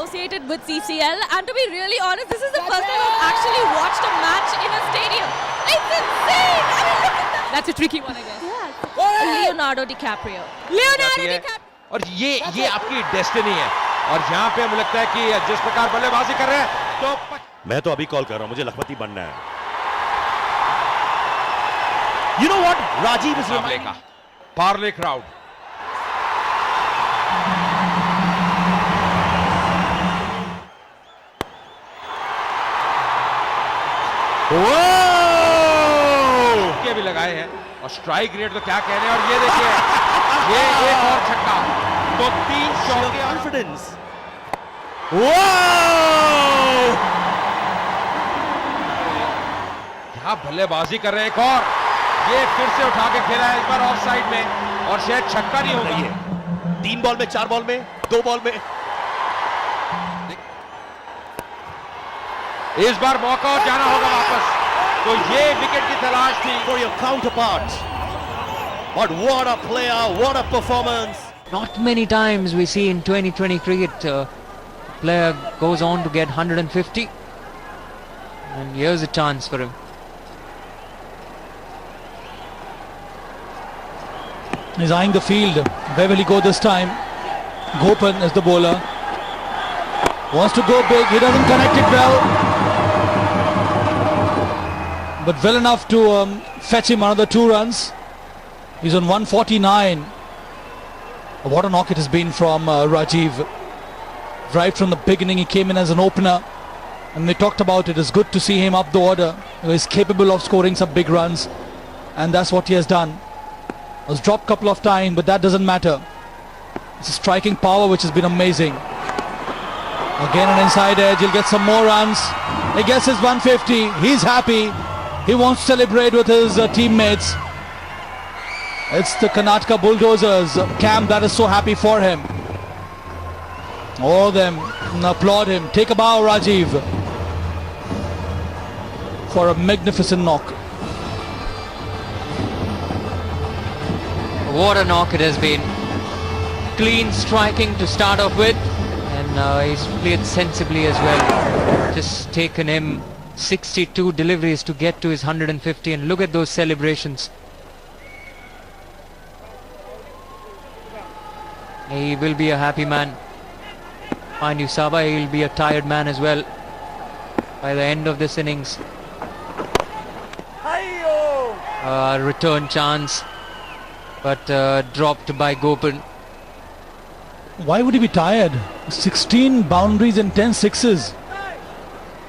associated with CCL, and to be really honest, this is the first time I've actually watched a match in a stadium. It's insane! I mean, look at that! That's a tricky one, I guess. Yeah. Leonardo DiCaprio. और ये आपकी destiny है और यहाँ पे मुझे लगता है कि जिस प्रकार बल्लेबाजी कर रहे हैं तो मैं तो अभी कॉल कर रहा हूँ, मुझे लखपति बनना है. You know what? Rajeev is reminding का पार्ले क्राउड. के भी लगाए हैं और स्ट्राइक रेट तो क्या कहने. और ये देखिए ये एक और छक्का तो 3 चौके. कॉन्फिडेंस. यहाँ बल्लेबाजी कर रहे हैं. एक और ये फिर से उठा के खेला है इस बार ऑफ साइड में और शायद छक्का नहीं होगा. ये 3 बॉल में, 4 बॉल में, 2 बॉल में. इस बार मौका और जाना होगा वापस. तो ये विकेट की तलाश थी. For your counterpart. But what a player, what a performance. Not many times we see in 2020 cricket a player goes on to get 150, and here's a chance for him. He's eyeing the field. Where will he go this time? Gopan is the bowler. Wants to go big. He doesn't connect it well. But well enough to fetch him another 2 runs. He's on 149. What a knock it has been from Rajeev. Right from the beginning he came in as an opener. And they talked about it. It's good to see him up the order. He's capable of scoring some big runs. And that's what he has done. Was dropped a couple of times, but that doesn't matter. It's a striking power which has been amazing. Again an inside edge. He'll get some more runs. He gets his 150. He's happy. He wants to celebrate with his teammates. It's the Karnataka Bulldozers camp that is so happy for him. All of them applaud him. Take a bow, Rajeev, for a magnificent knock. What a knock it has been. Clean striking to start off with, and he's played sensibly as well. Just taken him 62 deliveries to get to his 150, and look at those celebrations. He will be a happy man. Mind you, Saba, he will be a tired man as well by the end of this innings. Return chance, but dropped by Gopan. Why would he be tired? 16 boundaries and 10 sixes.